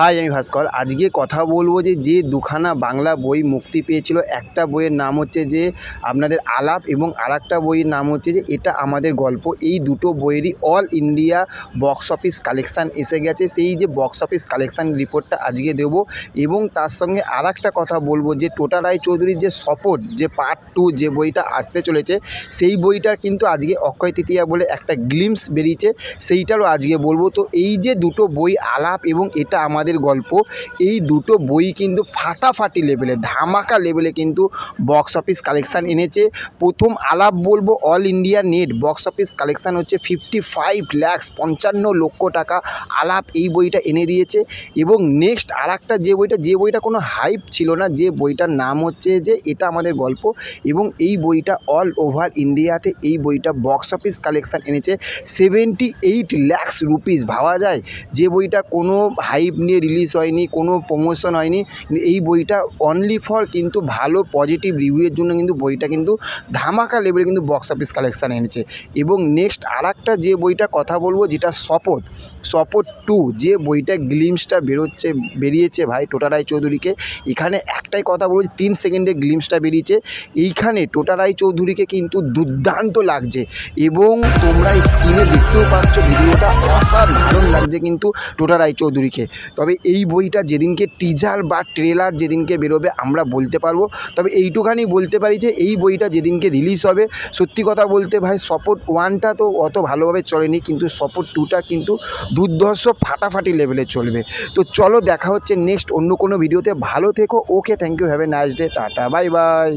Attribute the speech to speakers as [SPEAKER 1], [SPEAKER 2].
[SPEAKER 1] High, আমি ভাস্কর। আজকে কথা বলবো যে দুখানা বাংলা বই মুক্তি পেয়েছিল। একটা বইয়ের নাম হচ্ছে যে আপনাদের আলাপ এবং আরেকটা বইয়ের নাম হচ্ছে যে এটা আমাদের গল্প। এই দুটো বইয়েরই all India box office collection এসে গেছে। সেই যে বক্স অফিস কালেকশান রিপোর্টটা আজকে দেবো এবং তার সঙ্গে আরেকটা কথা বলবো যে টোটা রায়চৌধুরীর যে শপথ যে পার্ট 2 যে বইটা আসতে চলেছে, সেই বইটার কিন্তু আজকে অক্ষয় তৃতীয়া বলে একটা গ্লিম্পস বেরিয়েছে, সেইটারও আজকে বলবো। তো এই যে দুটো বই আলাপ এবং এটা আমাদের গল্প, এই দুটো বই কিন্তু ফাটাফাটি লেভেলে ধামাকা লেভেলে কিন্তু বক্স অফিস কালেকশান এনেছে। প্রথম আলাপ বলবো all India net box office collection হচ্ছে 55 lakhs 55 লক্ষ টাকা আলাপ এই বইটা এনে দিয়েছে। এবং নেক্সট আরেকটা যে বইটা কোনো হাইপ ছিল না, যে বইটার নাম হচ্ছে যে এটা আমাদের গল্প, এবং এই বইটা অল ওভার ইন্ডিয়াতে এই বইটা বক্স অফিস কালেকশান এনেছে 78 lakhs রুপিস। ভাবা যায় যে বইটা কোনো হাইপ নিয়ে রিলিজ হয়নি, কোনো প্রমোশন হয়নি, কিন্তু এই বইটা অনলি ফর কিন্তু ভালো পজিটিভ রিভিউয়ের জন্য কিন্তু বইটা কিন্তু ধামাকা লেভেলে কিন্তু বক্স অফিস কালেকশান এনেছে। এবং নেক্সট আরেকটা যে বইটা কথা বলবো যেটা শপথ 2 যে বইটা গ্লিম্পসটা বেরিয়েছে ভাই টোটা রায়চৌধুরীকে। এখানে একটাই কথা বলবো, 3 সেকেন্ডের গ্লিম্পসটা বেরিয়েছে, এইখানে টোটা রায়চৌধুরীকে কিন্তু দুর্দান্ত লাগছে এবং তোমরা স্ক্রিনে দেখতেও পাচ্ছ ভিডিওটা অসাধারণ লাগছে কিন্তু টোটা রায়চৌধুরীকে। তবে এই বইটা যেদিনকে টিজার বা ট্রেলার যেদিনকে বেরোবে আমরা বলতে পারবো। তবে এইটুখানি বলতে পারি যে এই বইটা যেদিনকে রিলিজ হবে, সত্যি কথা বলতে ভাই শপথ 1টা তো অত ভালোভাবে চলেনি, কিন্তু শপথ 2টা কিন্তু দুর্ধর্ষ ফাটাফাটি লেভেলে চলবে। তো চলো দেখা হচ্ছে নেক্সট অন্য কোনো ভিডিওতে। ভালো থেকো। Okay, thank you, have a nice day, tata, bye by.